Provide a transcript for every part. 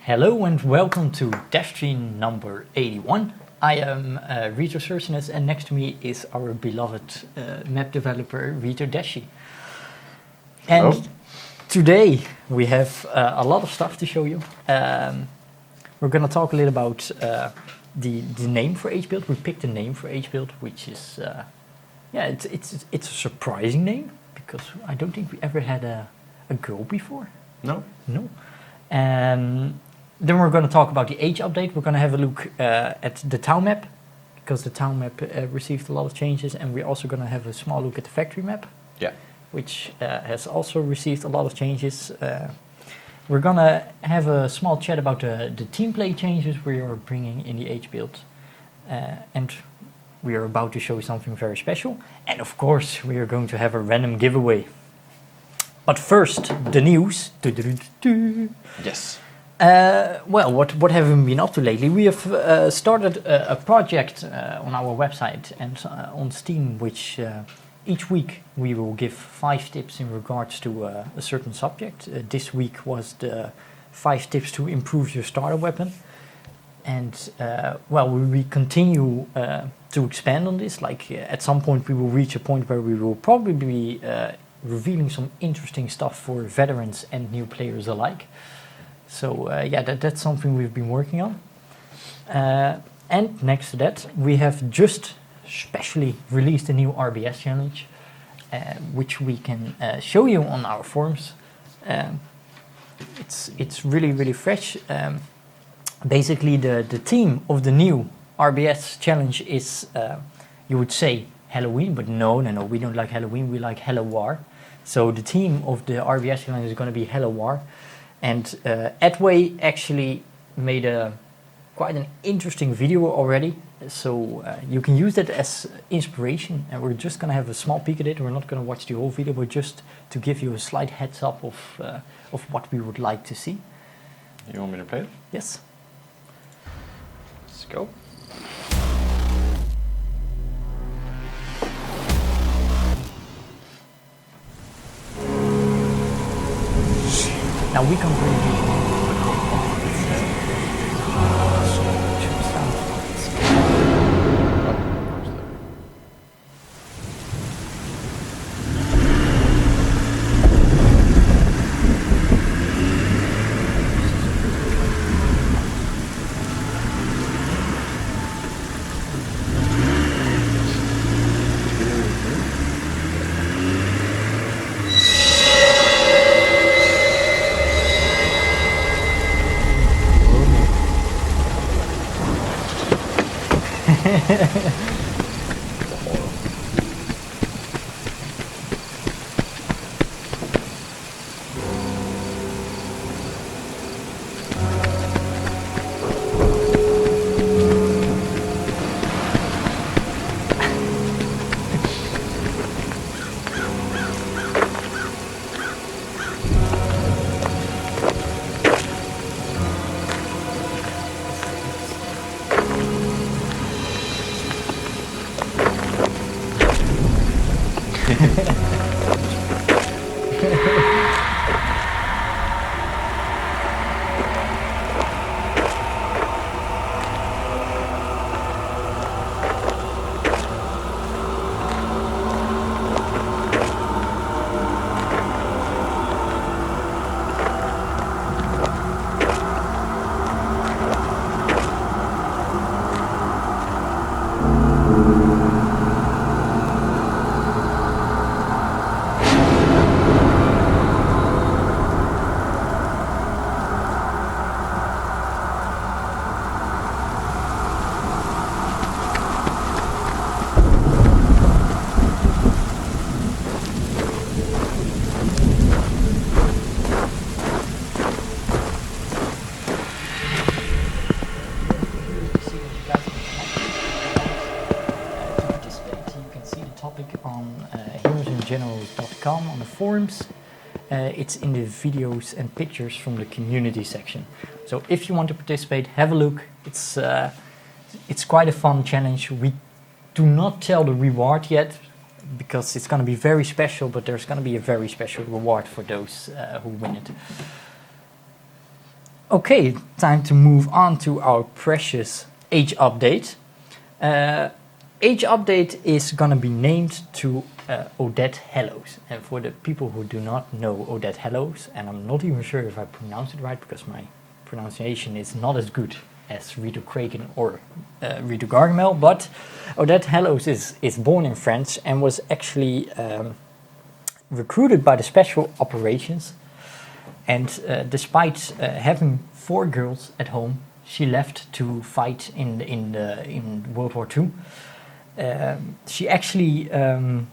Hello and welcome to Devstream number 81. I am Reto and next to me is our beloved map developer Reto Desji. And Hello. Today we have a lot of stuff to show you. We're going to talk a little about the name for HBuild. We picked a name for HBuild, which is it's a surprising name because I don't think we ever had a girl before. No. Then we're going to talk about the age update. We're going to have a look at the town map because the town map received a lot of changes, and we're also going to have a small look at the factory map, which has also received a lot of changes. We're going to have a small chat about the team play changes we are bringing in the HBuild, and we are about to show you something very special. And of course, we are going to have a random giveaway. But first, the news. Yes. Well, what have we been up to lately? We have started a project on our website and on Steam, which each week we will give 5 tips in regards to a certain subject. This week was the 5 tips to improve your starter weapon. And we continue to expand on this. Like at some point we will reach a point where we will probably be revealing some interesting stuff for veterans and new players alike. So that's something we've been working on. And next to that, we have just specially released a new RBS challenge, which we can show you on our forums. It's really fresh. Basically, the theme of the new RBS challenge is, you would say, Halloween, but no, we don't like Halloween, we like Hallowes. So the theme of the RBS challenge is going to be Hallowes. And Edway actually made quite an interesting video already, so you can use that as inspiration, and we're just going to have a small peek at it. We're not going to watch the whole video, but just to give you a slight heads up of what we would like to see. You want me to play it? Yes. Let's go. Now we can bring you heroesingeneral.com on the forums. It's in the videos and pictures from the community section. So if you want to participate, have a look. It's quite a fun challenge. We do not tell the reward yet because it's going to be very special, but there's going to be a very special reward for those who win it. Okay, time to move on to our precious age update. Age update is gonna be named to Odette Hallowes. And for the people who do not know Odette Hallowes, and I'm not even sure if I pronounce it right because my pronunciation is not as good as Reto Kraken or Reto Gargamel, but Odette Hallowes is born in France and was actually recruited by the Special Operations. And despite having 4 girls at home, she left to fight in World War II. She actually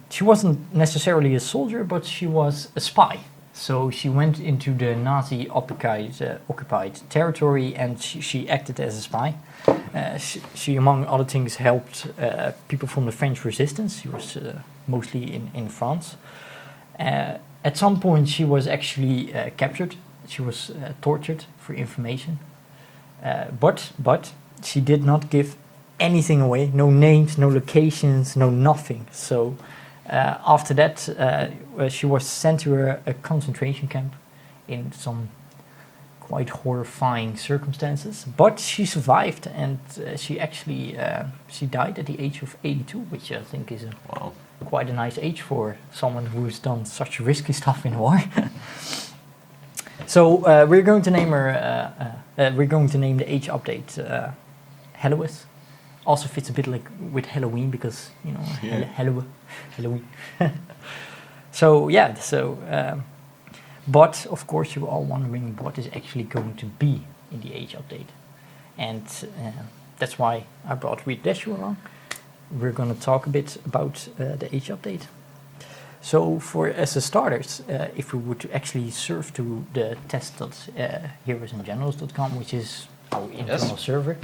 she wasn't necessarily a soldier, but she was a spy. So she went into the Nazi occupied territory, and she acted as a spy. She, among other things, helped people from the French resistance. She was mostly in France. At some point, she was actually captured. She was tortured for information. But she did not give anything away. No names, no locations, no nothing. So after that, she was sent to a concentration camp in some quite horrifying circumstances. But she survived, and she actually she died at the age of 82, which I think is quite a nice age for someone who's done such risky stuff in a war. So we're going to name her. We're going to name the age update Hallowes. Also fits a bit like with Halloween because Halloween. So yeah. So, but of course you're all wondering what is actually going to be in the age update, and that's why I brought Desji along. We're going to talk a bit about the age update. So as a starters, if we would actually surf to the test.heroesandgenerals.com, which is our internal server,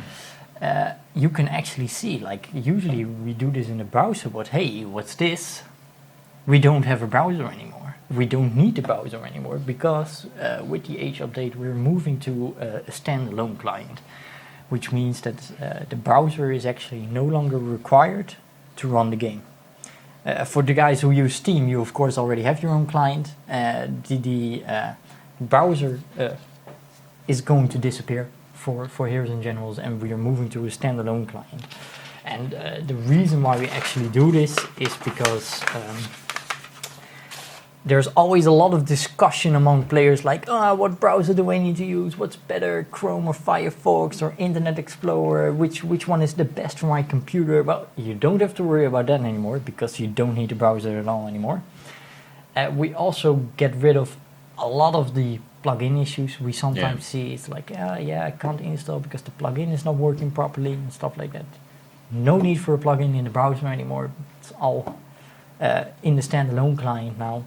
you can actually see, like, usually we do this in the browser, but hey, what's this? We don't have a browser anymore. We don't need the browser anymore because with the age update we're moving to a standalone client, which means that the browser is actually no longer required to run the game. For the guys who use Steam, you of course already have your own client. The browser is going to disappear for Heroes and Generals, and we are moving to a standalone client. And the reason why we actually do this is because there's always a lot of discussion among players, like, what browser do I need to use? What's better, Chrome or Firefox or Internet Explorer? Which one is the best for my computer? Well, you don't have to worry about that anymore because you don't need a browser at all anymore. We also get rid of a lot of the plugin issues we sometimes see. It's like, I can't install because the plugin is not working properly and stuff like that. No need for a plugin in the browser anymore. It's all in the standalone client now.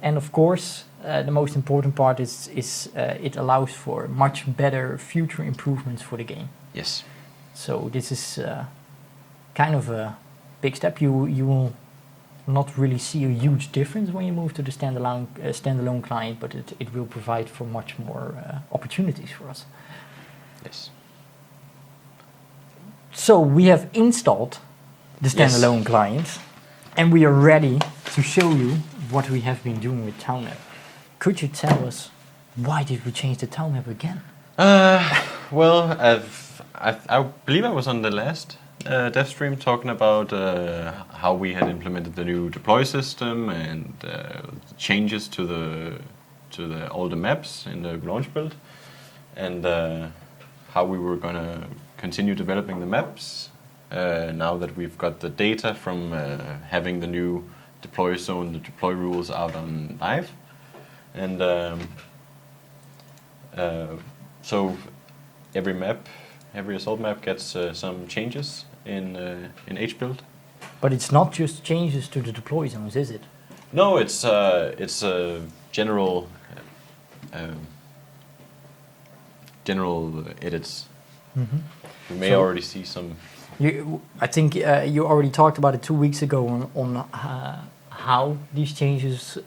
And of course, the most important part is it allows for much better future improvements for the game. Yes. So this is kind of a big step. You will not really see a huge difference when you move to the standalone client, but it will provide for much more opportunities for us. Yes. So we have installed the standalone client, and we are ready to show you what we have been doing with TownMap. Could you tell us why did we change the TownMap again? Well, I believe I was on the last Devstream talking about how we had implemented the new deploy system and changes to all the maps in the launch build, and how we were gonna continue developing the maps now that we've got the data from having the new deploy zone, the deploy rules out on live, and so every assault map gets some changes in HBuild. But it's not just changes to the deploy zones, is it? No, it's general edits. Mm-hmm. We may already see some. I think you already talked about it 2 weeks ago on how these changes,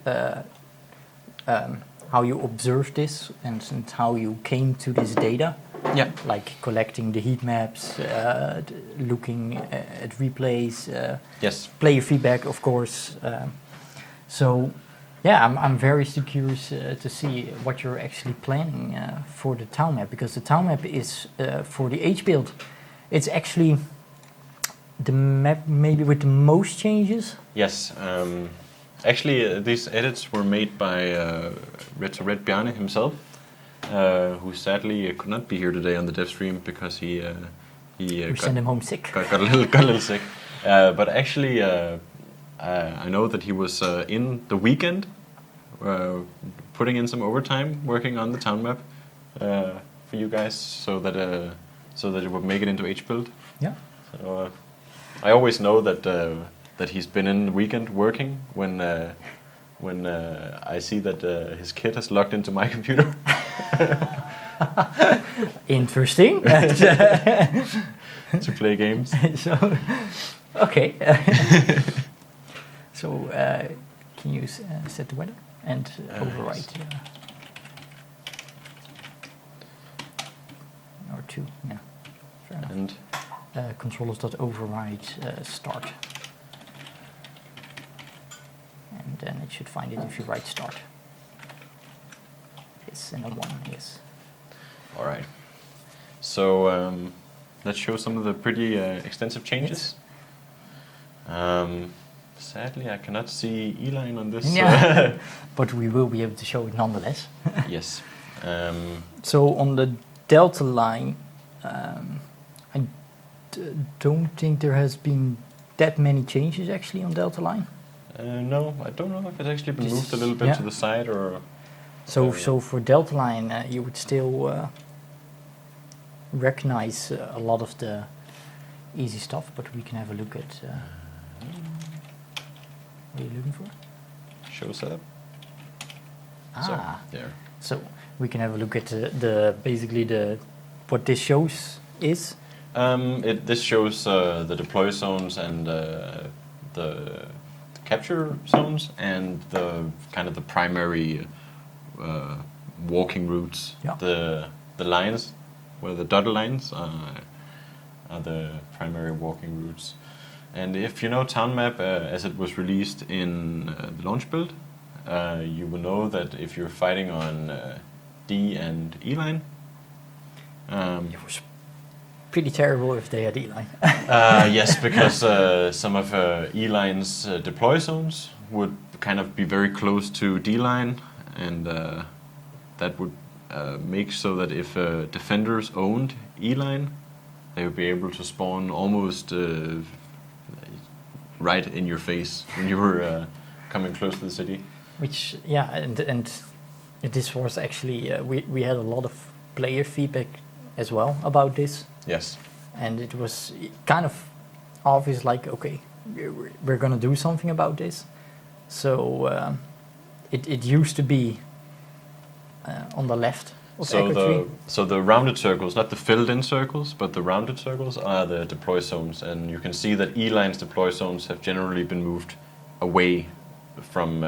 how you observed this and how you came to this data. Yeah. Like collecting the heat maps, looking at replays. Yes. Player feedback, of course. So Yeah, I'm very curious to see what you're actually planning for the town map, because the town map is for the H build. It's actually the map maybe with the most changes. Yes. Actually, these edits were made by Reto himself, who sadly could not be here today on the Devstream because he We sent him home sick. got a little sick. But actually, I know that he was in the weekend, putting in some overtime, working on the town map for you guys, so that it would make it into H build. Yeah. So I always know that he's been in the weekend working when I see that his kid has logged into my computer. Interesting. To play games. So, okay. So, can you set the weather and overwrite? Or two, yeah. Fair enough. And controllers.override start. And then it should find it if you write start. Yes, and a 1, yes. all right. So let's show some of the pretty extensive changes. Sadly, I cannot see E-line on this. Yeah, but we will be able to show it nonetheless. Yes. So on the Delta line, I don't think there has been that many changes actually on Delta line. No, I don't know if it's actually been This- moved a little bit yeah. to the side or... So for Delta line, you would still recognize a lot of the easy stuff, but we can have a look at. What are you looking for? Show setup. Ah, So, there. so we can have a look at the basically what this shows is. This shows the deploy zones and the capture zones and the kind of the primary walking routes. Yeah. The lines, where the dotted lines are the primary walking routes. And if you know Town Map as it was released in the launch build, you will know that if you're fighting on D and E line, It was pretty terrible if they had E-line. yes, because some of E-line's deploy zones would kind of be very close to D-line, and that would make so that if defenders owned E-line, they would be able to spawn almost right in your face when you were coming close to the city. Which, yeah, and this was actually, we had a lot of player feedback as well about this. Yes. And it was kind of obvious, like, okay, we're gonna do something about this. So it used to be on the left of Echo Tree. So the rounded circles, not the filled-in circles, but the rounded circles are the deploy zones, and you can see that E-line's deploy zones have generally been moved away from.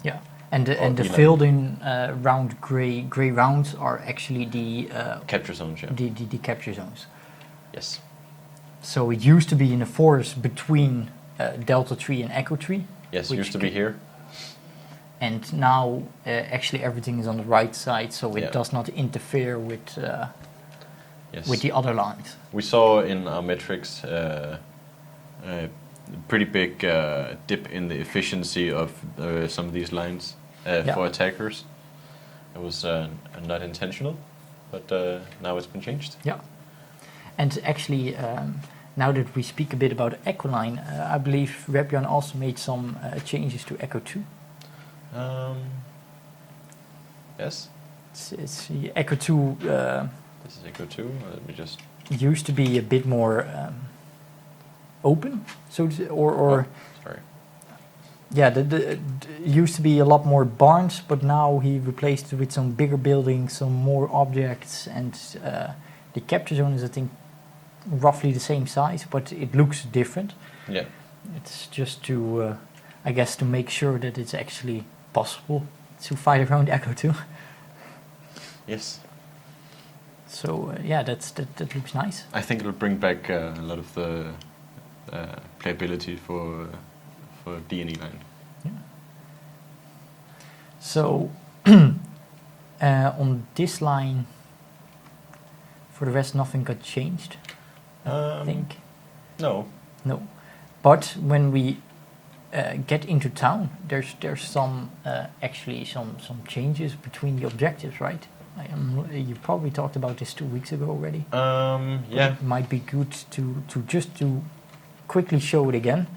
Yeah, and the E-line. filled-in round gray rounds are actually the Capture zones, yeah. the capture zones. Yes. So it used to be in a forest between Delta Tree and Echo Tree. Yes, which used to be here. And now actually everything is on the right side, so it Yeah. does not interfere with Yes. with the other lines. We saw in our metrics a pretty big dip in the efficiency of some of these lines Yeah. for attackers. It was not intentional, but now it's been changed. Yeah. And actually, now that we speak a bit about Echo Line, I believe Repion also made some changes to Echo 2. Yes, It's the Echo 2 this is Echo 2. Let me just... used to be a bit more open, so to, or Oh, sorry. yeah, the used to be a lot more barns, but now he replaced it with some bigger buildings, some more objects, and the capture zone is, I think, roughly the same size, but it looks different. Yeah. It's just to, I guess, to make sure that it's actually possible to fight around Echo 2. Yes. So yeah, that looks nice. I think it'll bring back a lot of the playability for D&E line. Yeah. So on this line, for the rest, nothing got changed. I think. No. No, but when we get into town, there's some actually some changes between the objectives, right? You probably talked about this 2 weeks ago already. Yeah. It might be good to quickly show it again.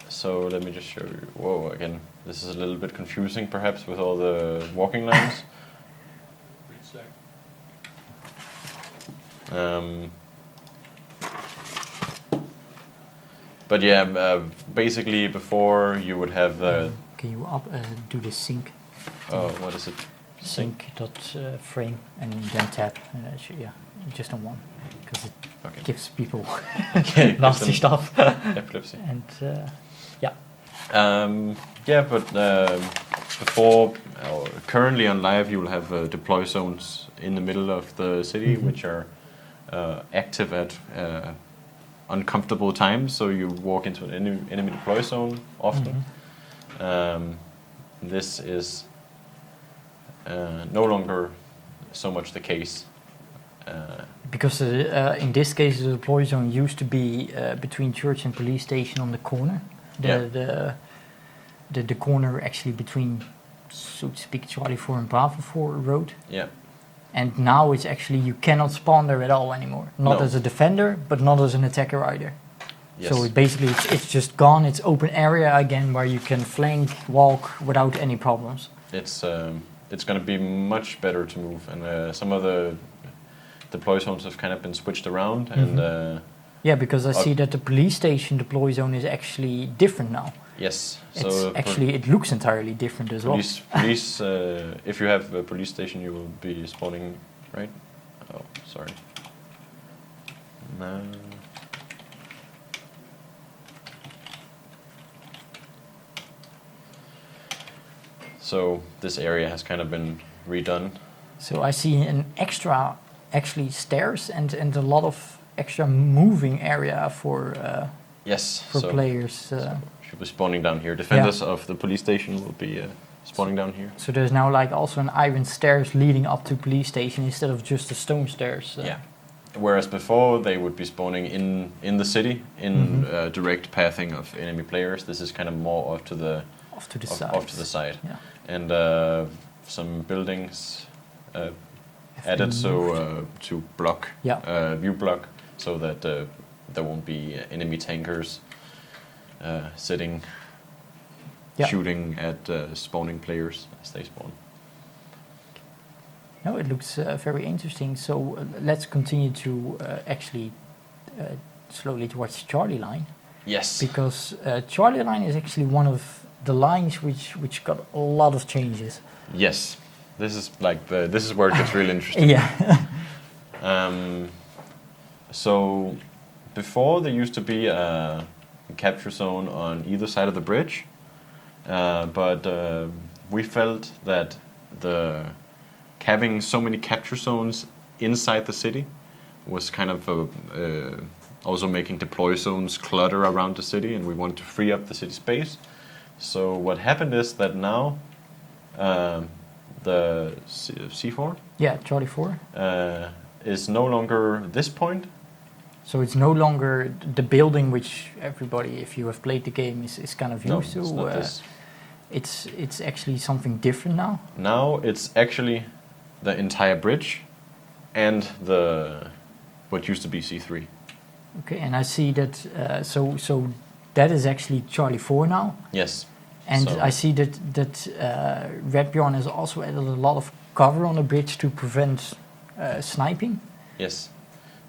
So let me just show you. Whoa, again, this is a little bit confusing perhaps with all the walking lines. But yeah, basically before you would have the... Can you do the sync? Oh, what is it? Sync.frame and then tap. Yeah, just on one, because it gives people nasty stuff. Epilepsy. And but before, currently on live, you will have deploy zones in the middle of the city, which are active at uncomfortable times. So you walk into an enemy deploy zone often. This is no longer so much the case. Because in this case, the deploy zone used to be between church and police station on the corner. The corner actually between, so to speak, Charlie 4 and Bravo 4 road. Yeah. And now it's actually, you cannot spawn there at all anymore. Not as a defender, but not as an attacker either. Yes. So basically it's just gone. It's open area again where you can flank, walk without any problems. It's going to be much better to move, and some of the deploy zones have kind of been switched around. And yeah, because I see that the police station deploy zone is actually different now. Yes, so actually it looks entirely different as well. Police, if you have a police station, you will be spawning, right? Oh, sorry. No. So this area has kind of been redone. So I see an extra, actually stairs and a lot of extra moving area for players. So should be spawning down here. Defenders of the police station will be spawning down here. So there's now like also an iron stairs leading up to police station instead of just the stone stairs. Yeah. Whereas before they would be spawning in the city in direct pathing of enemy players. This is kind of more off to the side. Yeah. And some buildings added to block view block, so that there won't be enemy tankers sitting shooting at spawning players as they spawn. No, it looks very interesting. So let's continue to actually slowly towards Charlie line. Yes. Because Charlie line is actually one of the lines which got a lot of changes. Yes. This is like this is where it gets really interesting. Yeah. So before there used to be a capture zone on either side of the bridge, but we felt that having so many capture zones inside the city was kind of also making deploy zones clutter around the city, and we wanted to free up the city space. So what happened is that now the C4, Charlie 4, is no longer this point. So it's no longer the building which everybody, if you have played the game, is kind of used to. It's not this. It's actually something different now. Now it's actually the entire bridge and what used to be C3. Okay, and I see that. So that is actually Charlie 4 now. Yes. And I see that Red Bjorn has also added a lot of cover on the bridge to prevent sniping. Yes.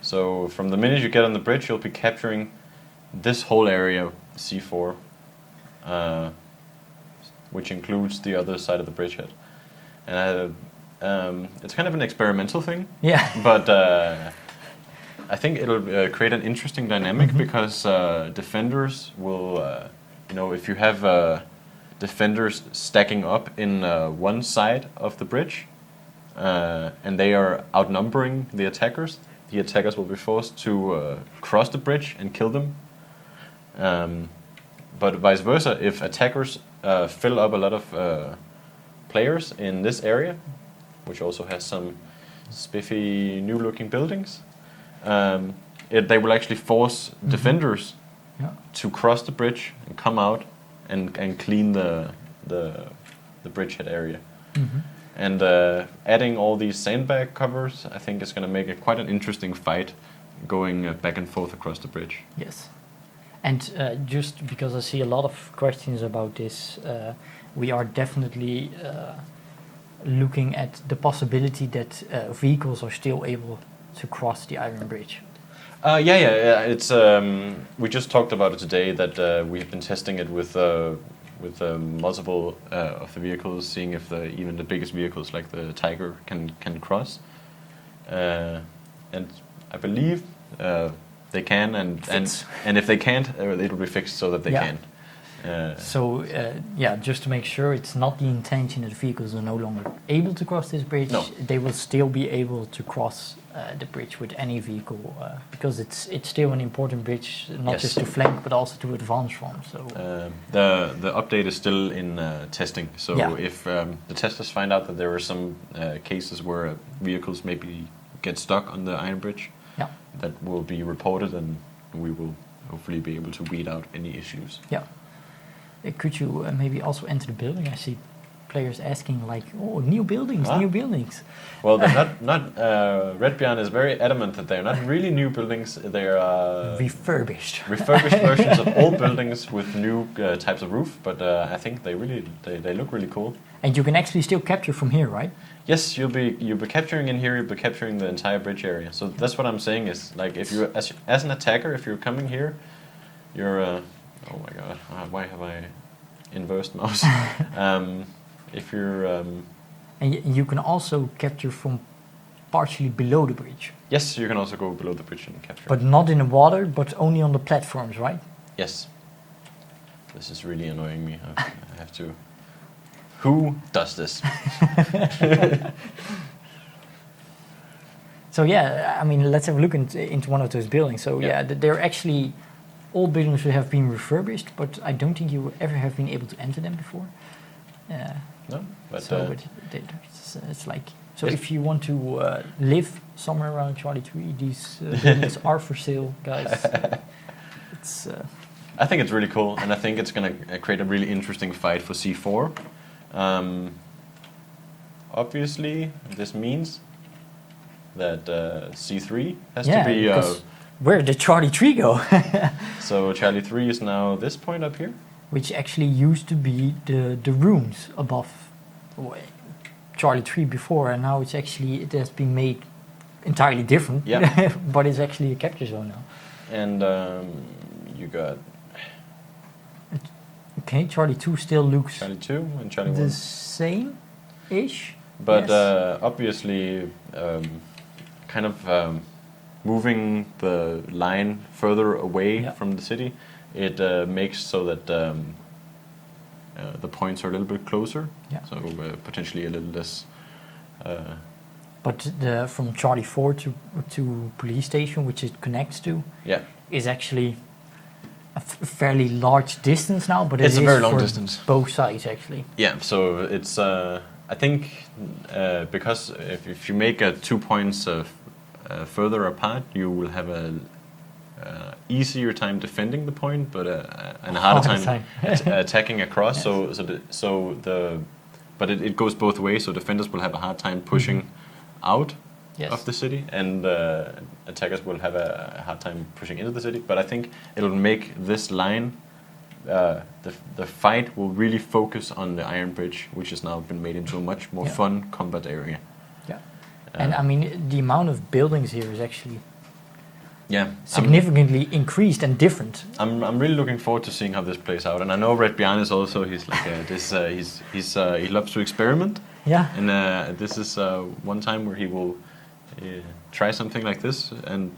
So from the minute you get on the bridge, you'll be capturing this whole area, C4, which includes the other side of the bridgehead. And it's kind of an experimental thing. Yeah. But I think it'll create an interesting dynamic because defenders will, if you have defenders stacking up in one side of the bridge, and they are outnumbering the attackers will be forced to cross the bridge and kill them. But vice versa, if attackers fill up a lot of players in this area, which also has some spiffy new-looking buildings. They will actually force defenders to cross the bridge and come out and clean the bridgehead area. And adding all these sandbag covers, I think is going to make it quite an interesting fight going back and forth across the bridge. Yes. And just because I see a lot of questions about this, we are definitely looking at the possibility that vehicles are still able to cross the Iron Bridge. Yeah. It's we just talked about it today that we have been testing it with multiple of the vehicles, seeing if even the biggest vehicles like the Tiger can cross. And I believe they can, and if they can't, it will be fixed so that they can. Just to make sure it's not the intention that vehicles are no longer able to cross this bridge. No. They will still be able to cross the bridge with any vehicle because it's still an important bridge, not just to flank but also to advance from. So the update is still in testing. So if the testers find out that there are some cases where vehicles maybe get stuck on the Iron Bridge, that will be reported, and we will hopefully be able to weed out any issues. Yeah. Could you maybe also enter the building? I see players asking like, "Oh, new buildings, new buildings." Well, they're not. Redbjørn is very adamant that they're not really new buildings. They're refurbished versions of old buildings with new types of roof. But I think they look really cool. And you can actually still capture from here, right? Yes, you'll be capturing in here. You'll be capturing the entire bridge area. So that's what I'm saying is like if you as an attacker, if you're coming here, you're. Oh my god, why have I inversed mouse? If you're... And you can also capture from partially below the bridge. Yes, you can also go below the bridge and capture. But not in the water, but only on the platforms, right? Yes. This is really annoying me. I have to... Who does this? So yeah, I mean, let's have a look into one of those buildings. So they're actually... All buildings have been refurbished, but I don't think you ever have been able to enter them before. No, but it's like if you want to live somewhere around Charlie 3, these buildings are for sale, guys. It's. I think it's really cool, and I think it's going to create a really interesting fight for C4. Obviously, this means that C3 has to be. Where did Charlie 3 go? So Charlie 3 is now this point up here? Which actually used to be the rooms above Charlie 3 before, and now it has been made entirely different. Yeah. But it's actually a capture zone now. And you got... Okay, Charlie 2 still looks... Charlie 2 and Charlie 1. The same-ish? But obviously kind of... moving the line further away from the city, it makes so that the points are a little bit closer. Yeah. So potentially a little less. But from Charlie 4 to police station, which it connects to, is actually a fairly large distance now. But it's a very long distance. Both sides actually. Yeah. So it's I think because if you make 2 points further apart, you will have a easier time defending the point, but and a harder time attacking across. Yes. But it goes both ways. So defenders will have a hard time pushing out of the city, and attackers will have a hard time pushing into the city. But I think it'll make this line. The fight will really focus on the Iron Bridge, which has now been made into a much more fun combat area. And I mean, the amount of buildings here is actually significantly increased and different. I'm really looking forward to seeing how this plays out. And I know Redbjørn is also he loves to experiment. Yeah. And this is one time where he will try something like this, and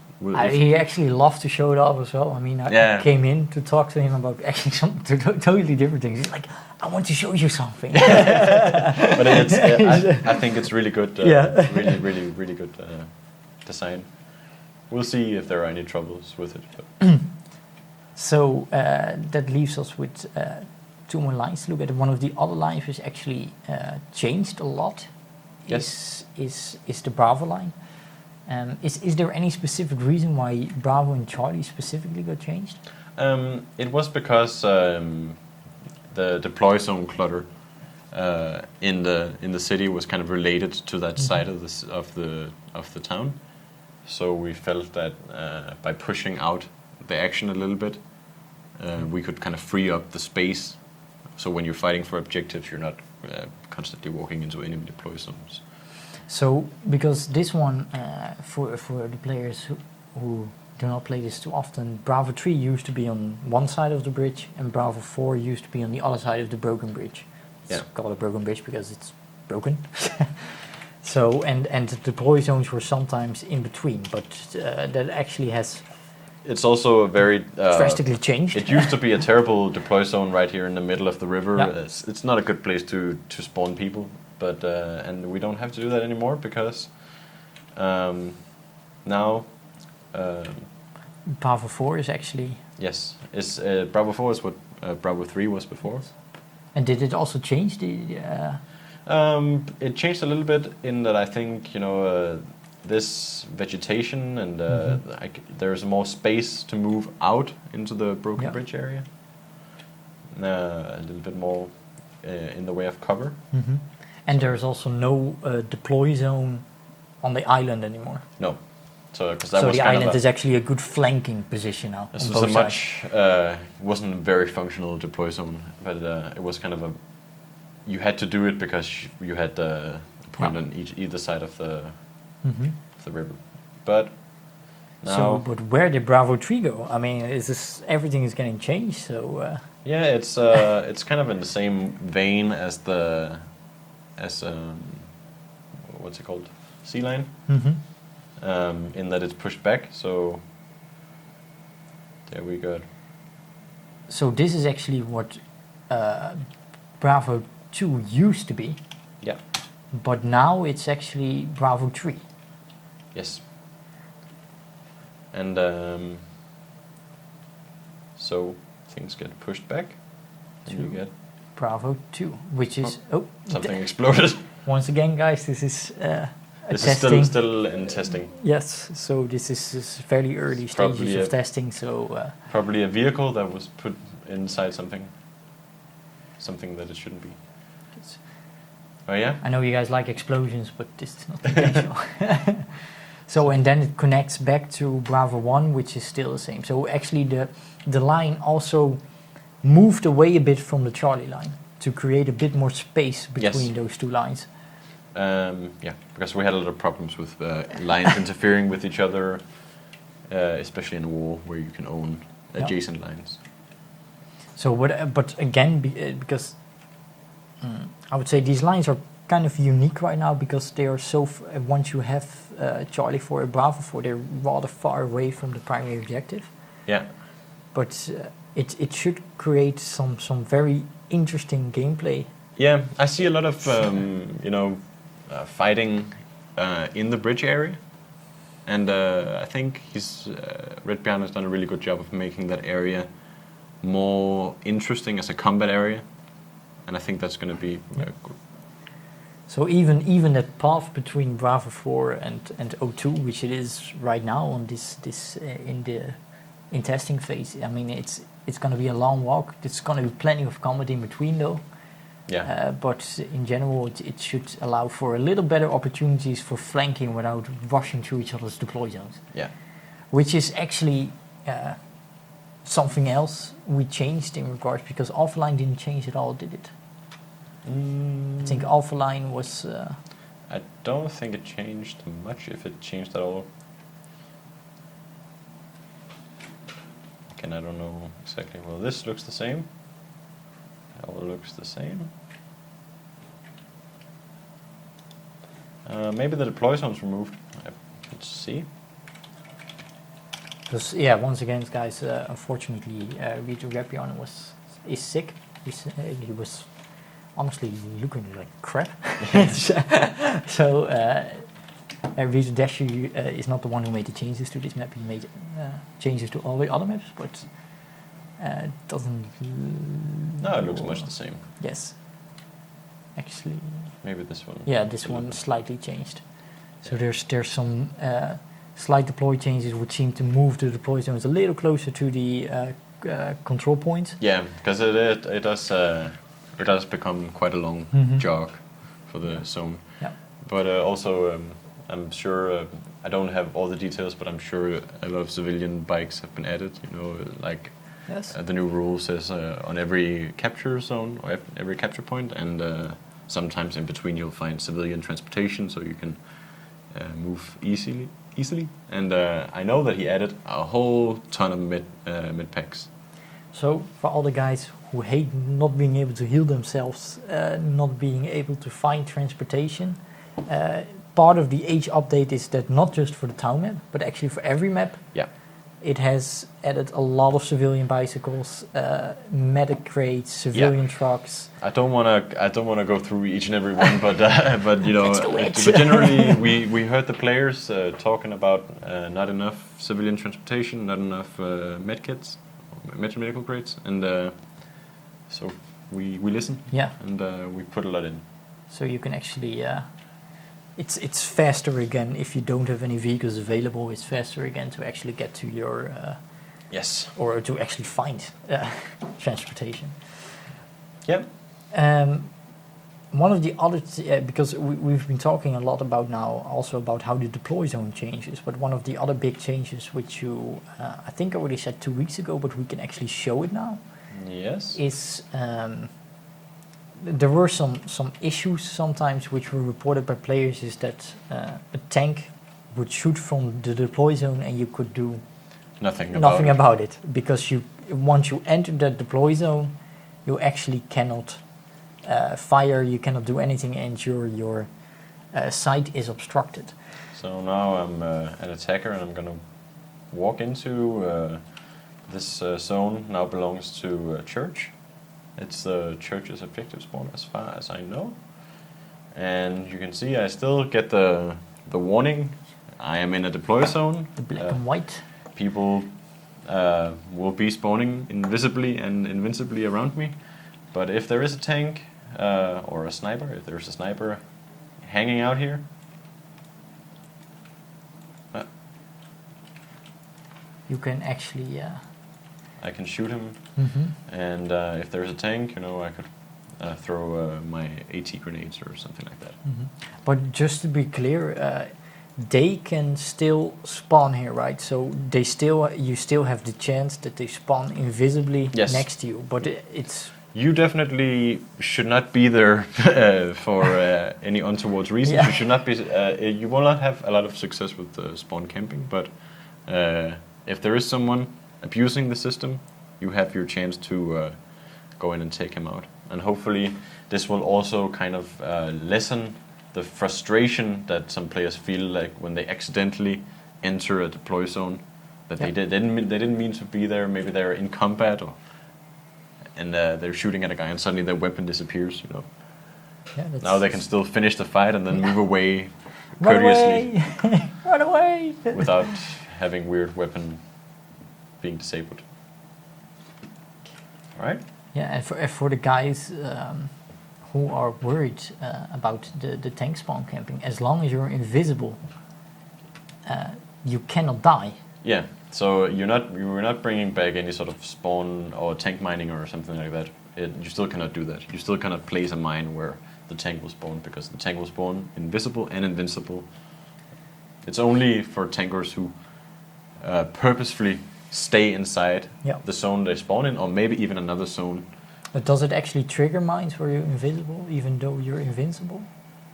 he actually loved to show it off as well. I mean, I came in to talk to him about actually some totally different things. He's like, I want to show you something. But I think it's really good. Really good design. We'll see if there are any troubles with it. So that leaves us with two more lines to look at. One of the other lines which actually changed a lot. Yes. Is the Bravo line. Is there any specific reason why Bravo and Charlie specifically got changed? It was because the deploy zone clutter in the city was kind of related to that side of the town. So we felt that by pushing out the action a little bit, we could kind of free up the space. So when you're fighting for objectives, you're not constantly walking into enemy deploy zones. So, because this one, for the players who do not play this too often, Bravo 3 used to be on one side of the bridge, and Bravo 4 used to be on the other side of the broken bridge. It's called a broken bridge because it's broken. So, and the deploy zones were sometimes in between, but that actually has... It's also a very... drastically changed. It used to be a terrible deploy zone right here in the middle of the river. Yeah. It's not a good place to spawn people, but and we don't have to do that anymore because now... Bravo 4 is actually... Yes, Bravo 4 is what Bravo 3 was before. And did it also change the... It changed a little bit in that I think, this vegetation and there's more space to move out into the broken bridge area. A little bit more in the way of cover. Mm-hmm. And there's also no deploy zone on the island anymore. No. So the island is actually a good flanking position now. This was wasn't a very functional deploy zone, but it was kind of a... You had to do it because you had the point on either side of the river. But now... but where did Bravo 3 go? I mean, everything is getting changed, so... Yeah, it's kind of in the same vein as what's it called? Sea Line. In that it's pushed back, so there we go. So this is actually what Bravo 2 used to be. Yeah. But now it's actually Bravo 3. Yes. And so things get pushed back. And you get Bravo 2, which is... something exploded. Once again, guys, this is... This is still in testing. Yes, so this is fairly early stages of testing. So probably a vehicle that was put inside something that it shouldn't be. Oh yeah. I know you guys like explosions, but this is not intentional. So and then it connects back to Bravo 1, which is still the same. So actually, the line also moved away a bit from the Charlie line to create a bit more space between those two lines. Because we had a lot of problems with lines interfering with each other, especially in a war where you can own adjacent lines. So, but again, because I would say these lines are kind of unique right now because they are so. Once you have Charlie 4 and Bravo 4, they're rather far away from the primary objective. Yeah. But it should create some very interesting gameplay. Yeah, I see a lot of fighting in the bridge area, and I think Red Bjorn has done a really good job of making that area more interesting as a combat area, and I think that's going to be good. So even that path between Bravo 4 and O2, which it is right now on this in testing phase, I mean it's going to be a long walk. There's going to be plenty of combat in between though. Yeah. But in general, it should allow for a little better opportunities for flanking without rushing through each other's deploy zones. Yeah. Which is actually something else we changed in regards, because Alpha Line didn't change at all, did it? I think Alpha Line was... I don't think it changed much, if it changed at all. Again, I don't know exactly. Well, this looks the same. It all looks the same. Maybe the deploy zone's removed. Let's see. Because once again, guys, unfortunately, Reto is sick. He was honestly looking like crap. So Reto Desji is not the one who made the changes to this map. He made changes to all the other maps, but Doesn't. No, it looks much the same. Yes. Actually. Maybe this one. Yeah, this one slightly changed. So there's some slight deploy changes which seem to move the deploy zones a little closer to the control point. Yeah, because it does become quite a long jog for the zone. Yeah. But also, I'm sure I don't have all the details, but I'm sure a lot of civilian bikes have been added. You know, like Yes. the new rule says on every capture zone or every capture point, and sometimes in between you'll find civilian transportation, so you can move easily. And I know that he added a whole ton of mid packs. So for all the guys who hate not being able to heal themselves, not being able to find transportation, part of the age update is that not just for the town map, but actually for every map. Yeah. It has added a lot of civilian bicycles, medic crates, civilian trucks. I don't wanna go through each and every one, but you know, Let's do it. but generally we heard the players talking about not enough civilian transportation, not enough medkits, medical crates, and so we listen. Yeah. And we put a lot in. So you can actually, it's faster again if you don't have any vehicles available. It's faster again to actually get to your, Yes. or to actually find transportation. Yep. One of the other, because we've been talking a lot about now, also about how the deploy zone changes, but one of the other big changes, which you, I think already said 2 weeks ago, but we can actually show it now, Yes. is there were some issues sometimes which were reported by players, is that a tank would shoot from the deploy zone and you could do Nothing about it, because once you enter that deploy zone, you actually cannot fire, you cannot do anything, and your sight is obstructed. So now I'm an attacker, and I'm gonna walk into this zone. Now belongs to a church. It's the church's objective spawn, as far as I know. And you can see I still get the warning. I am in a deploy zone. The black and white. People will be spawning invisibly and invincibly around me. But if there is a tank or a sniper, if there's a sniper hanging out here, You can actually. I can shoot him. And if there's a tank, you know, I could throw my AT grenades or something like that. But just to be clear, they can still spawn here, right? So you still have the chance that they spawn invisibly Yes. next to you. But it's You definitely should not be there for any untoward reasons. Yeah. You should not be. You will not have a lot of success with spawn camping. But if there is someone abusing the system, you have your chance to go in and take him out. And hopefully, this will also kind of lessen the frustration that some players feel like when they accidentally enter a deploy zone, that they didn't mean to be there. Maybe they're in combat and they're shooting at a guy and suddenly their weapon disappears. You know. yeah, Now they can still finish the fight and then move away run courteously away, run away. without having weird weapon being disabled. All right. Yeah, and for the guys who are worried about the tank spawn camping, as long as you're invisible, you cannot die. Yeah. So you're not bringing back any sort of spawn or tank mining or something like that. You still cannot do that. You still cannot place a mine where the tank will spawn, because the tank will spawn invisible and invincible. It's only for tankers who purposefully stay inside the zone they spawn in, or maybe even another zone. But does it actually trigger mines where you're invisible, even though you're invincible?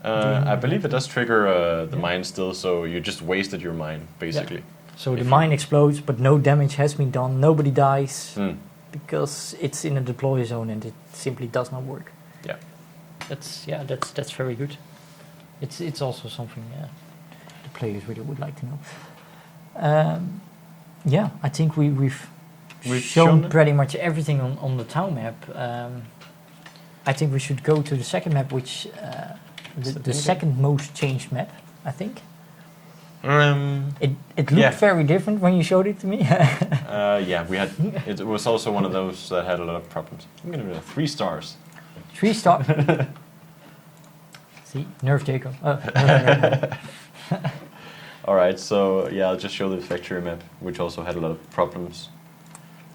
I believe it does trigger the mine still, so you just wasted your mine, basically. Yeah. So the mine explodes, but no damage has been done, nobody dies, Mm. because it's in a deploy zone and it simply does not work. Yeah. That's very good. It's also something the players really would like to know. I think we've shown it. pretty much everything on the town map. I think we should go to the second map, which the second most changed map, I think. It looked very different when you showed it to me. Yeah, we had. It was also one of those that had a lot of problems. I'm gonna give it 3 stars. 3 stars. See, nerve Jacob. All right, so yeah, I'll just show the factory map, which also had a lot of problems.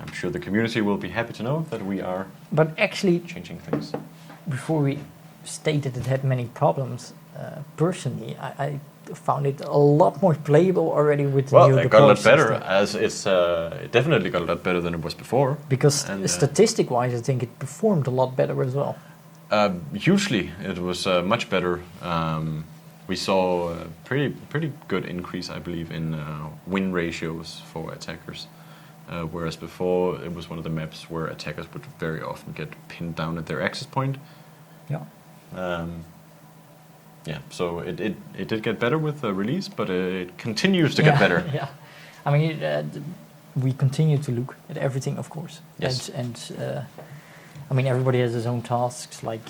I'm sure the community will be happy to know that we are. But actually, changing things. Before we stated it had many problems, personally, I found it a lot more playable already with the new it got a lot better, system. as it's it definitely got a lot better than it was before. Because statistic-wise, I think it performed a lot better as well. Hugely, it was much better. We saw a pretty good increase, I believe, in win ratios for attackers. Whereas before, it was one of the maps where attackers would very often get pinned down at their access point. Yeah. Yeah, so it did get better with the release, but it continues to get better. Yeah, I mean, we continue to look at everything, of course. Yes. And I mean, everybody has his own tasks. Like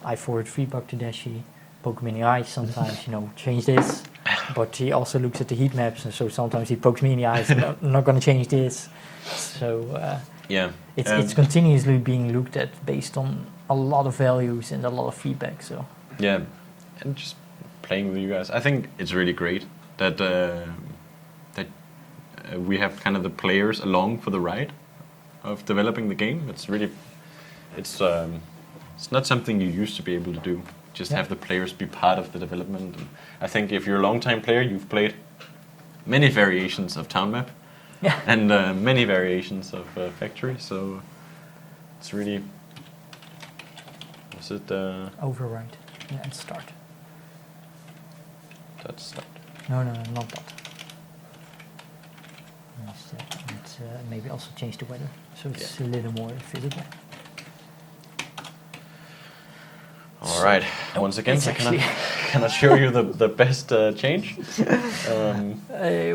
I forward feedback to Desji, poke him in the eyes sometimes. Change this. But he also looks at the heat maps, and so sometimes he pokes me in the eyes. I'm not going to change this. So yeah, it's continuously being looked at based on a lot of values and a lot of feedback. So yeah. And just playing with you guys, I think it's really great that we have kind of the players along for the ride of developing the game. It's not something you used to be able to do. Just have the players be part of the development. And I think if you're a long-time player, you've played many variations of town map, and many variations of factory. So it's really. Was it override? Yeah, and start. That's start. No, not that. Let's maybe also change the weather, so it's a little more visible. All right. Once again, I cannot show you the best change.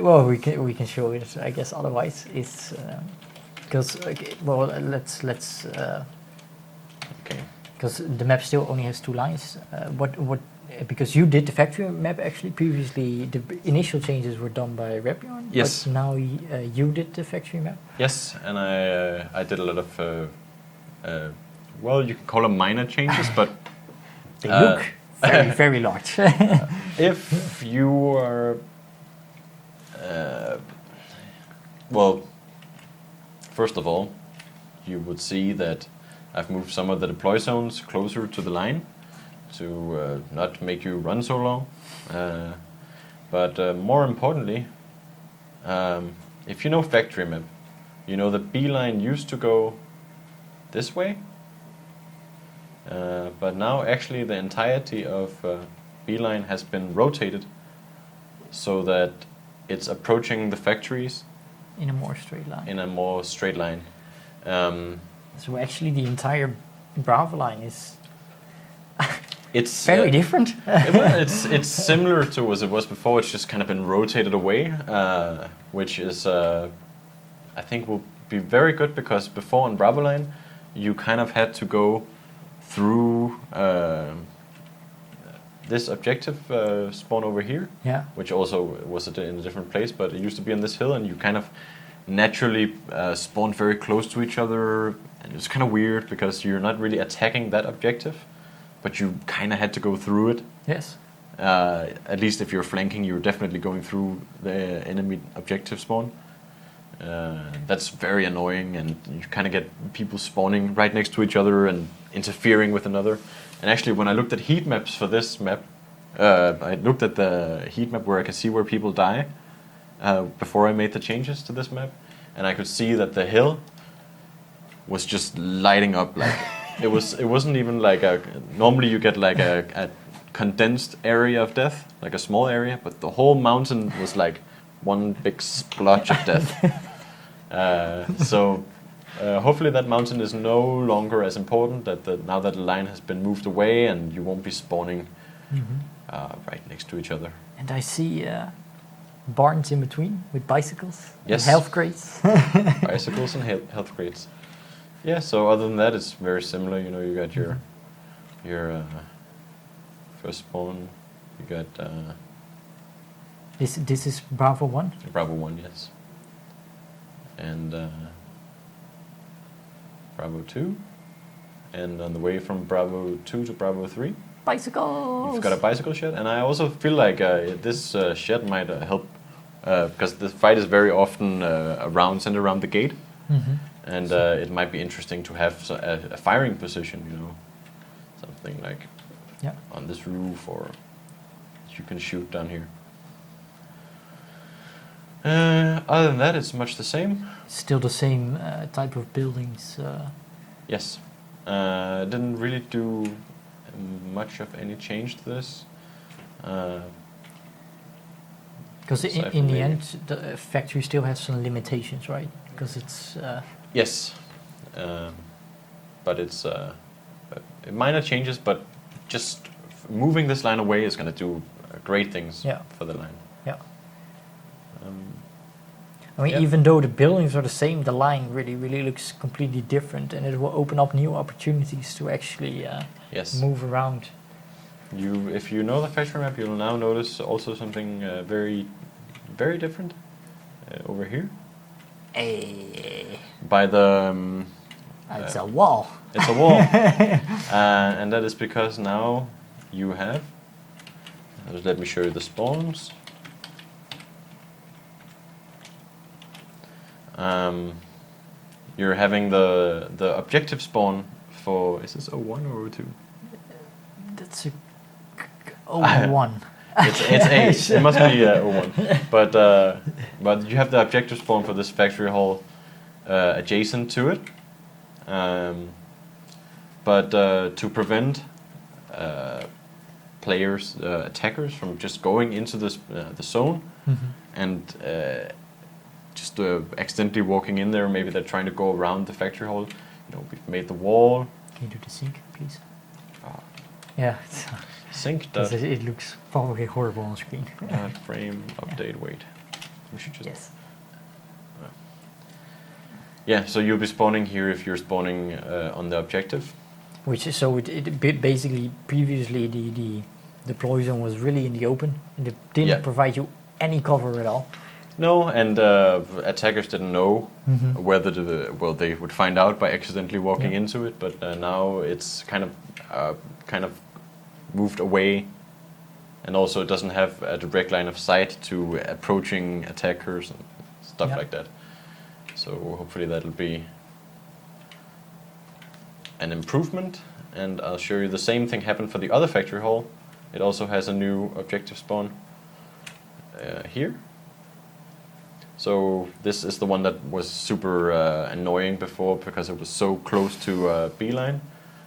Well, we can show it. I guess otherwise it's because let's. Okay. Because the map still only has 2 lines. Because you did the factory map actually previously. The initial changes were done by Repion. Yes. But now you did the factory map. Yes, and I did a lot of you can call them minor changes, but they look very very large. If you are first of all, you would see that I've moved some of the deploy zones closer to the line to not make you run so long. But more importantly, if you know factory map, you know the B line used to go this way, but now actually the entirety of B line has been rotated so that it's approaching the factories in a more straight line. So actually the entire Bravo line is it's very different. It's similar to as it was before. It's just kind of been rotated away, which is I think will be very good, because before on Bravo line you kind of had to go through this objective spawn over here, which also was in a different place, but it used to be on this hill, and you kind of naturally spawned very close to each other, and it's kind of weird because you're not really attacking that objective, but you kind of had to go through it. Yes. At least if you're flanking, you're definitely going through the enemy objective spawn. That's very annoying, and you kind of get people spawning right next to each other and interfering with another. And actually, when I looked at heat maps for this map, I looked at the heat map where I could see where people die before I made the changes to this map, and I could see that the hill was just lighting up. Like it wasn't even like normally you get like a condensed area of death, like a small area, but the whole mountain was like one big splotch of death. So hopefully that mountain is no longer as important, now that the line has been moved away and you won't be spawning right next to each other. And I see barns in between with bicycles. Yes. And health crates. Bicycles and health crates. Yeah, so other than that, it's very similar. You know, you got your first spawn, you got This is Bravo 1? Bravo 1, yes. And Bravo 2. And on the way from Bravo 2 to Bravo 3, Bicycles! you've got a bicycle shed. And I also feel like this shed might help, because the fight is very often centered around the gate. Mm-hmm. And it might be interesting to have a firing position, you know, something like on this roof, or you can shoot down here. Other than that, it's much the same. Still the same type of buildings. Yes. Didn't really do much of any change to this. Because in the end, the factory still has some limitations, right? Because it's... Yes. But it's minor changes, but just moving this line away is going to do great things for the line. Yeah. I mean, even though the buildings are the same, the line really looks completely different, and it will open up new opportunities to actually move around. If you know the factory map, you'll now notice also something very, very different over here. By the... it's a wall. It's a wall. And that is because now you have... Let me show you the spawns. You're having the objective spawn for... Is this 01 or 02? That's a 01. It's A. It must be 01. But you have the objective spawn for this factory hall adjacent to it. But to prevent players, attackers, from just going into this the zone and just accidentally walking in there, maybe they're trying to go around the factory hall. You know, we've made the wall. Can you do the sync, please? Oh. Yeah. Sync. It looks probably horrible on screen. Frame update. Wait. We should just. Yes. Yeah, so you'll be spawning here if you're spawning on the objective. Which is so it basically previously the deploy zone was really in the open and it didn't provide you any cover at all. No, and attackers didn't know whether they would find out by accidentally walking into it. But now it's kind of moved away, and also it doesn't have a direct line of sight to approaching attackers and stuff like that. So hopefully that'll be an improvement, and I'll show you the same thing happened for the other factory hall. It also has a new objective spawn here. So this is the one that was super annoying before because it was so close to B-line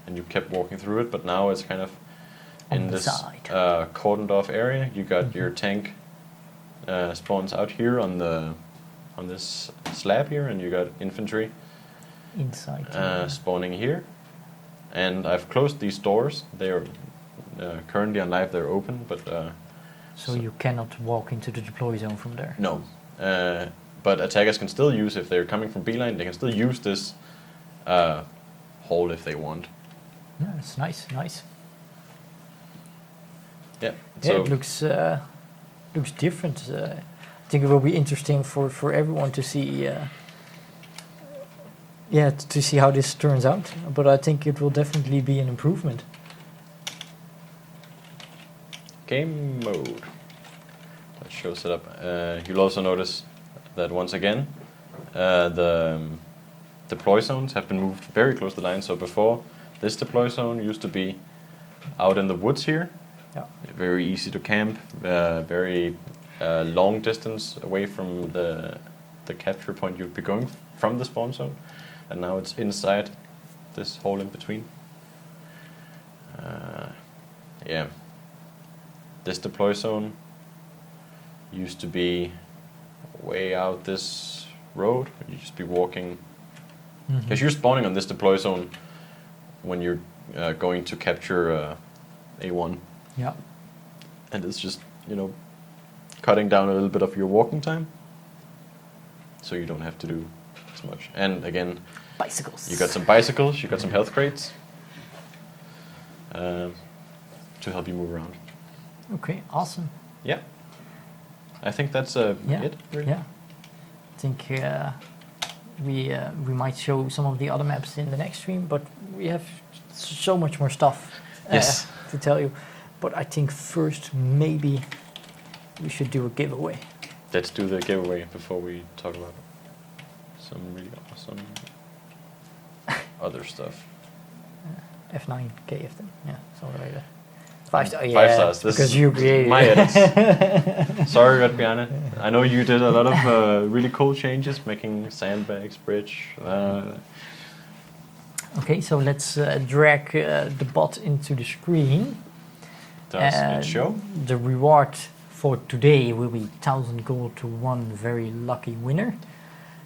and you kept walking through it, but now it's kind of in this cordoned off area. You got your tank spawns out here on this slab here, and you got infantry inside spawning here. And I've closed these doors. They are currently on live. They're open, but so you cannot walk into the deploy zone from there. No, but attackers can still use, if they're coming from B-line, they can still use this hole if they want. Yeah, it's nice. Yeah. So it looks different. I think it will be interesting for everyone to see. To see how this turns out. But I think it will definitely be an improvement. Game mode. That shows it up. You'll also notice that once again, the deploy zones have been moved very close to the line. So before, this deploy zone used to be out in the woods here. Yeah. Very easy to camp. Very long distance away from the capture point you'd be going from the spawn zone. And now it's inside this hole in between. This deploy zone used to be way out this road. You just be walking, because you're spawning on this deploy zone when you're going to capture A1. Yeah. And it's just, cutting down a little bit of your walking time, so you don't have to do as much. And again, bicycles. You got some bicycles, you got some health crates to help you move around. Okay, awesome. Yeah. I think that's Yeah. it. Really. Yeah. I think we might show some of the other maps in the next stream, but we have so much more stuff Yes. to tell you. But I think first maybe we should do a giveaway. Let's do the giveaway before we talk about some really awesome other stuff. F9 KF then. Yeah, something like that. 5 stars. Yeah, 5 stars. This because is you created my it. edits. Sorry, Redbiane. I know you did a lot of really cool changes, making sandbags, bridge. Okay, so let's drag the bot into the screen. Does it show? The reward for today will be 1,000 gold to one very lucky winner.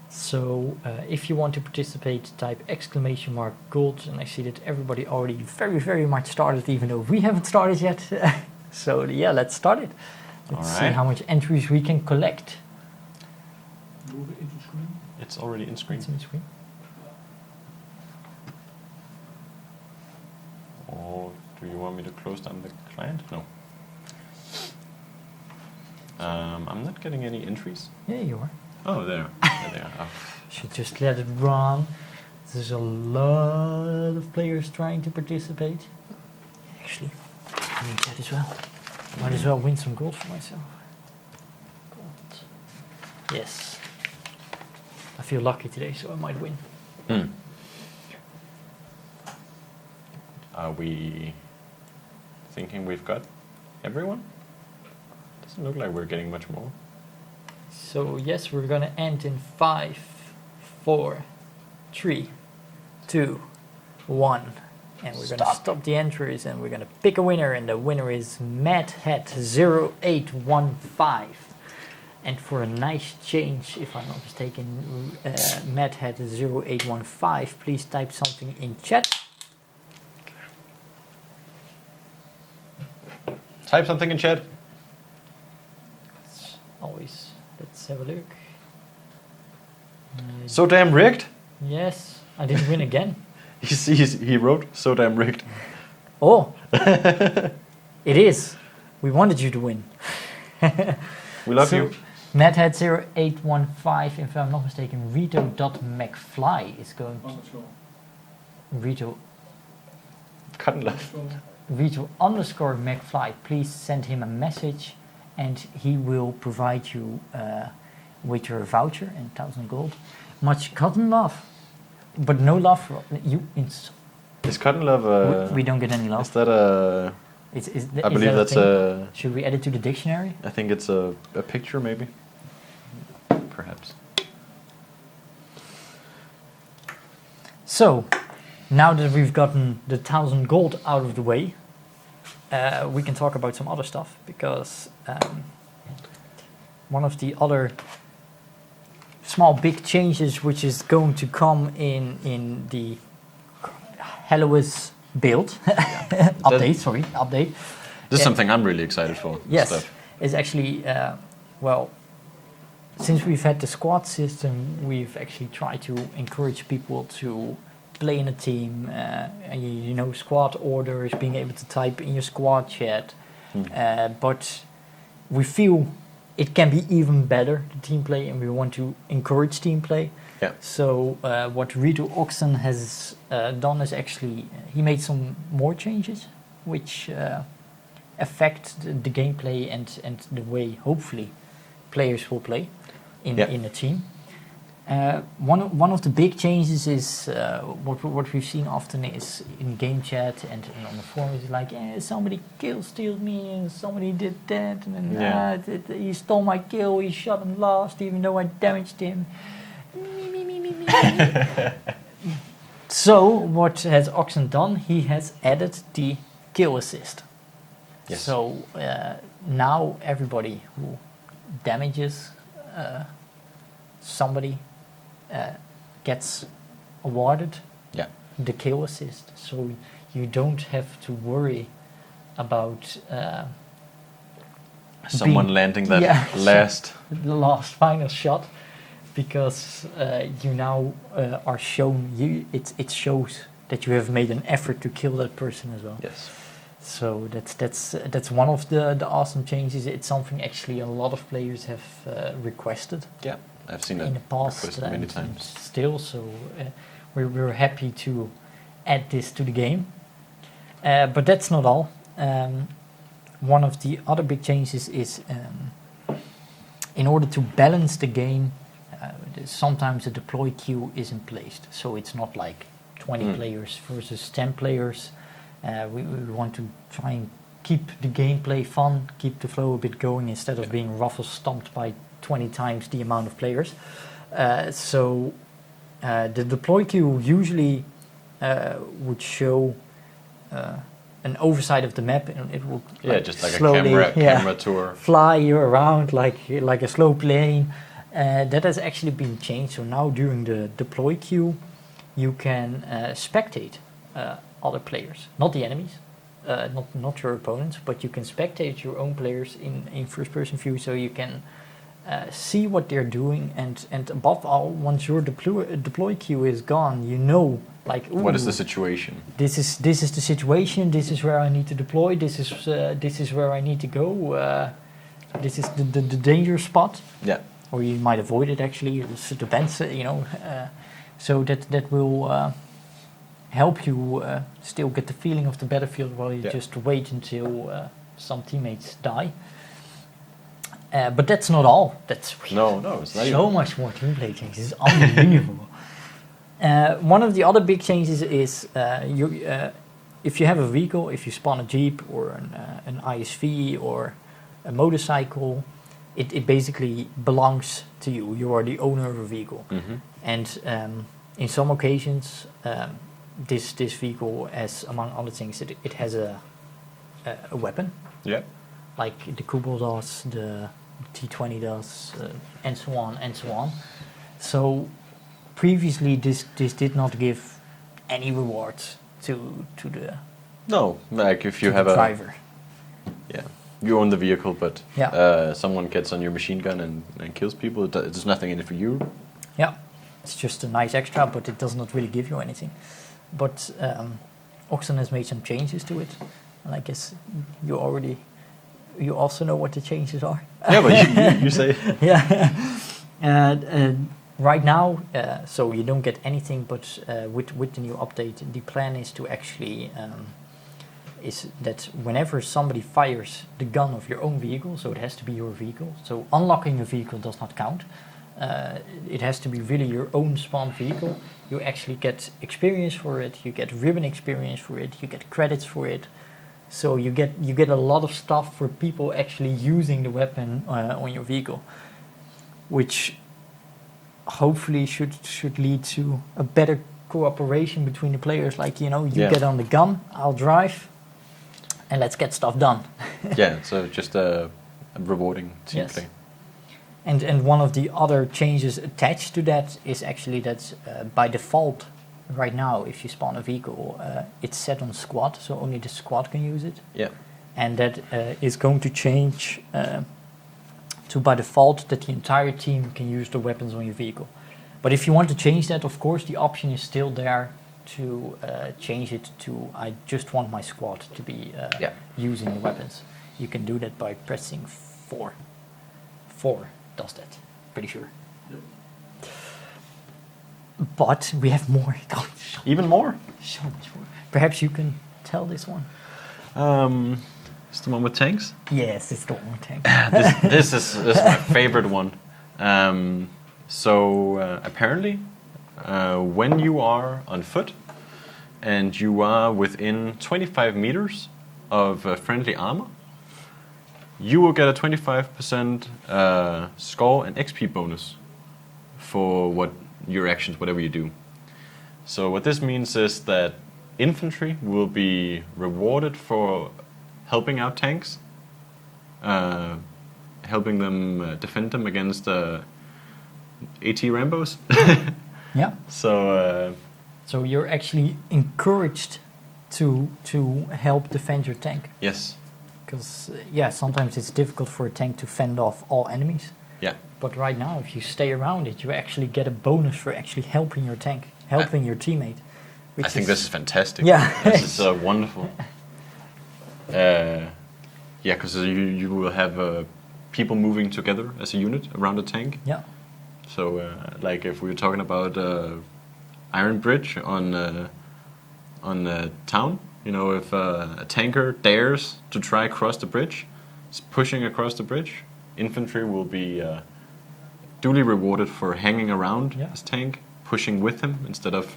So if you want to participate, type !gold, and I see that everybody already very much started, even though we haven't started yet. So yeah, let's start it. Let's see how much entries we can collect. Move it into screen. It's already in screen. It's in the screen. Or do you want me to close down the client? No. I'm not getting any entries. Yeah, you are. Oh, there. There they are. Oh. Should just let it run. There's a lot of players trying to participate. Actually, I need that as well. Might as well win some gold for myself. Gold. Yes. I feel lucky today, so I might win. Are we thinking we've got everyone? Doesn't look like we're getting much more. So yes, we're gonna end in 5, 4, 3, 2, 1. And we're gonna stop the entries and we're gonna pick a winner, and the winner is MadHat0815. And for a nice change, if I'm not mistaken, MadHat0815, please type something in chat. Type something in chat. Always, let's have a look. So damn rigged. Yes, I didn't win again. He wrote so damn rigged. Oh, it is. We wanted you to win. We love you. MadHat0815, if I'm not mistaken, Reto.McFly is going to... Reto _McFly, please send him a message and he will provide you with your voucher and 1,000 gold. Much cotton love, but no love for you. Is cotton love we don't get any love. Is that a... I believe that's a... Should we add it to the dictionary? I think it's a picture, maybe. Perhaps. So, now that we've gotten the 1,000 gold out of the way, we can talk about some other stuff, because one of the other small big changes which is going to come in the Hallowes build update. This is something I'm really excited for. Yes, Stuff. it's actually well, since we've had the squad system, we've actually tried to encourage people to play in a team, you know, squad orders, being able to type in your squad chat, but we feel it can be even better, the team play, and we want to encourage team play. Yeah. So what Reto Oxen has done is actually, he made some more changes, which affect the gameplay and the way, hopefully, players will play in a team. One of the big changes is what we've seen often is in game chat and on the forums, like, somebody steals me and somebody did that, and then he stole my kill, he shot him last even though I damaged him. Me. So what has Oxen done? He has added the kill assist. Yes. So now everybody who damages somebody gets awarded the kill assist. So you don't have to worry about someone landing that the last final shot, because you now are shown, it shows that you have made an effort to kill that person as well. Yes. So that's one of the awesome changes. It's something actually a lot of players have requested Yeah, I've seen it in the past requested many and times. still. So we're happy to add this to the game. But that's not all. One of the other big changes is in order to balance the game, sometimes a deploy queue isn't placed. So it's not like 20 players versus 10 players. We want to try and keep the gameplay fun, keep the flow a bit going instead of being ruffle stomped by 20 times the amount of players. So the deploy queue usually would show an oversight of the map, and it will Just like slowly, a camera tour. fly you around like a slow plane. That has actually been changed. So now during the deploy queue, you can spectate other players, not the enemies, not your opponents, but you can spectate your own players in first-person view, so you can see what they're doing, and above all, once your deploy queue is gone, you know, like, ooh, What is the situation? This is the situation. This is where I need to deploy. This is where I need to go. This is the danger spot. Yeah. Or you might avoid it. Actually, it depends. So that will help you still get the feeling of the battlefield while you just wait until some teammates die. But that's not all. That's No, it's not so much more teamplay changes. It's unbelievable. One of the other big changes is if you have a vehicle, if you spawn a jeep or an ISV or a motorcycle, it basically belongs to you. You are the owner of a vehicle. Mm-hmm. And in some occasions, this vehicle has, among other things, it has a weapon. Yeah. Like the Kubel does, the T20 does, and so on and so on. So previously, this did not give any rewards to the No, like if you have the a driver. Yeah, you own the vehicle, but Yeah. someone gets on your machine gun and kills people. There's nothing in it for you. Yeah, it's just a nice extra, but it does not really give you anything. But Oxen has made some changes to it, and I guess you also know what the changes are. Yeah, but you say. Yeah. Right now, so you don't get anything, but with the new update, the plan is to actually is that whenever somebody fires the gun of your own vehicle, so it has to be your vehicle. So unlocking a vehicle does not count. It has to be really your own spawn vehicle. You actually get experience for it. You get ribbon experience for it. You get credits for it. So you get a lot of stuff for people actually using the weapon on your vehicle, which hopefully should lead to a better cooperation between the players. Like, you get on the gun, I'll drive, and let's get stuff done. Yeah, so just a rewarding team Yes. play. And one of the other changes attached to that is actually that by default, right now, if you spawn a vehicle, it's set on squad, so only the squad can use it. Yeah. And that is going to change to by default that the entire team can use the weapons on your vehicle. But if you want to change that, of course, the option is still there to change it to I just want my squad to be using the weapons. You can do that by pressing 4. 4 does that, pretty sure. But we have more. Even more? So much more. Perhaps you can tell this one. It's the one with tanks. Yes, it's the one tank. This is my favorite one. So apparently, when you are on foot and you are within 25 meters of friendly armor, you will get a 25% score and XP bonus for your actions, whatever you do. So what this means is that infantry will be rewarded for helping out tanks, helping them defend them against AT Rambos. Yeah. So you're actually encouraged to help defend your tank. yes, Because sometimes it's difficult for a tank to fend off all enemies. yeah. But right now, if you stay around it, you actually get a bonus for actually helping your tank, helping your teammate. I think this is fantastic. Yeah. This is wonderful. Yeah, because you will have people moving together as a unit around a tank. Yeah. So, like if we were talking about Iron Bridge on town, you know, if a tanker dares to try across the bridge, pushing across the bridge, infantry will be duly rewarded for hanging around his tank, pushing with him instead of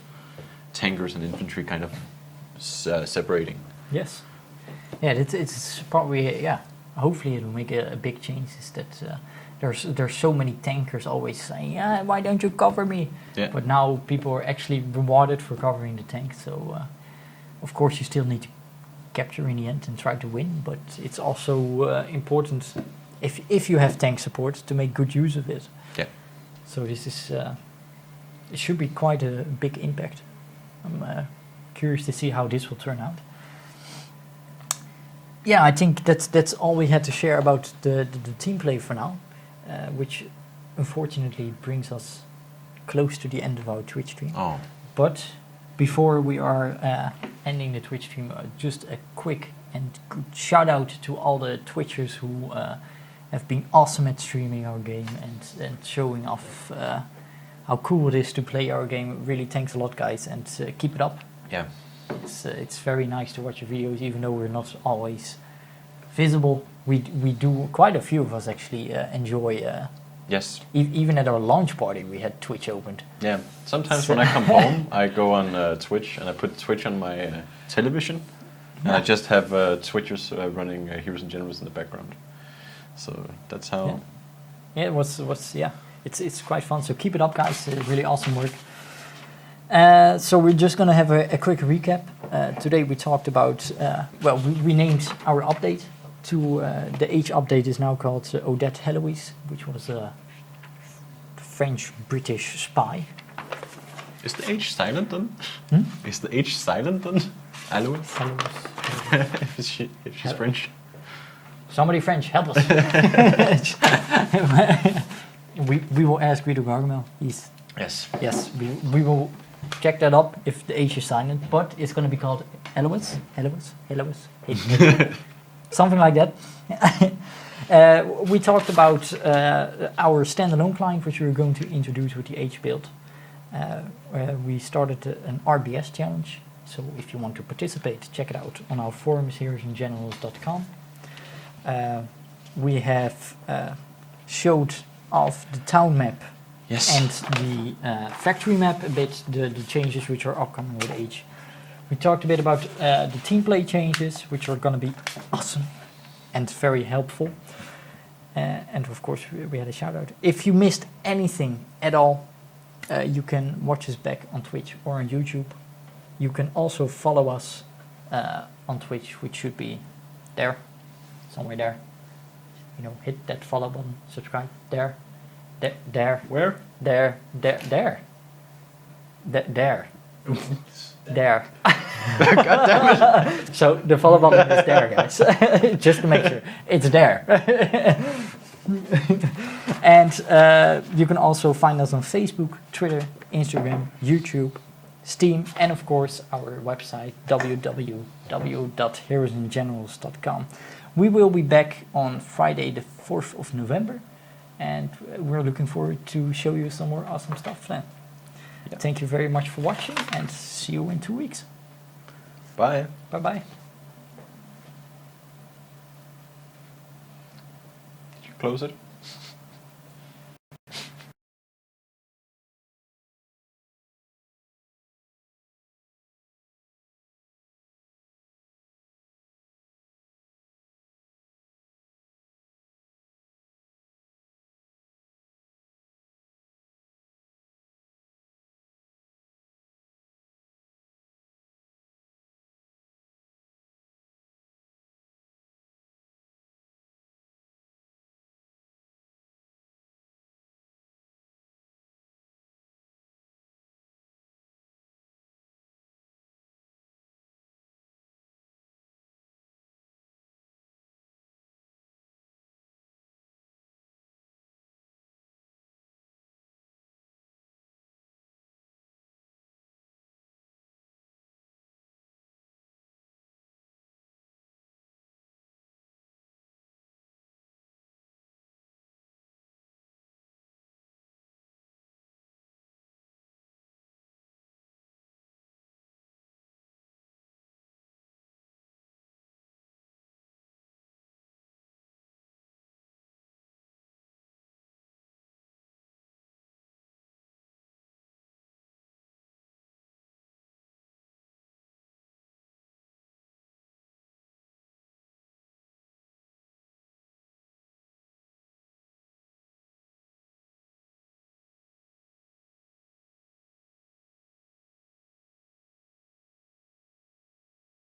tankers and infantry kind of separating. Yes. Yeah, it's probably, hopefully it'll make a big change, is that there's so many tankers always saying, why don't you cover me? Yeah. But now people are actually rewarded for covering the tank, so of course you still need to capture in the end and try to win, but it's also important, if you have tank support, to make good use of it. Yeah. So this is, it should be quite a big impact. I'm curious to see how this will turn out. Yeah, I think that's all we had to share about the team play for now, which unfortunately brings us close to the end of our Twitch stream. Oh. But before we are ending the Twitch stream, just a quick and good shout out to all the Twitchers who have been awesome at streaming our game and showing off how cool it is to play our game. Really, thanks a lot, guys, and keep it up. Yeah. It's very nice to watch your videos, even though we're not always visible. We do, quite a few of us actually enjoy. Yes. Even at our launch party, we had Twitch opened. Yeah. Sometimes when I come home, I go on Twitch and I put Twitch on my television, and I just have Twitchers running Heroes and Generals in the background. So that's how. Yeah, it was It's quite fun. So keep it up, guys. Really awesome work. So we're just going to have a quick recap. Today we talked about, we named our update to, the Age update is now called Odette Hallowes, which was a French-British spy. Is the H silent then? Hmm? Is the H silent then? Hallowes? Hallowes. If she's French. Somebody French, help us. we will ask Reto Gargamel. Yes, we will check that up if the H is silent, but it's going to be called Hallowes, something like that. We talked about our standalone client, which we were going to introduce with the H build. We started an RBS challenge, so if you want to participate, check it out on our forums, heroesingenerals.com. We have showed off the town map. Yes. And the factory map a bit, the changes which are upcoming with Age. We talked a bit about the team play changes, which are going to be awesome and very helpful. And of course, we had a shout out. If you missed anything at all, you can watch us back on Twitch or on YouTube. You can also follow us on Twitch, which should be there, somewhere there. You know, hit that follow button, subscribe there. There. Where? There. There. God damn it. So the follow button is there, guys. Just to make sure. It's there. And you can also find us on Facebook, Twitter, Instagram, YouTube, Steam, and of course our website, www.heroesingenerals.com. We will be back on Friday the 4th of November. And we're looking forward to show you some more awesome stuff then. Yep. Thank you very much for watching, and see you in 2 weeks. Bye. Bye-bye. Did you close it?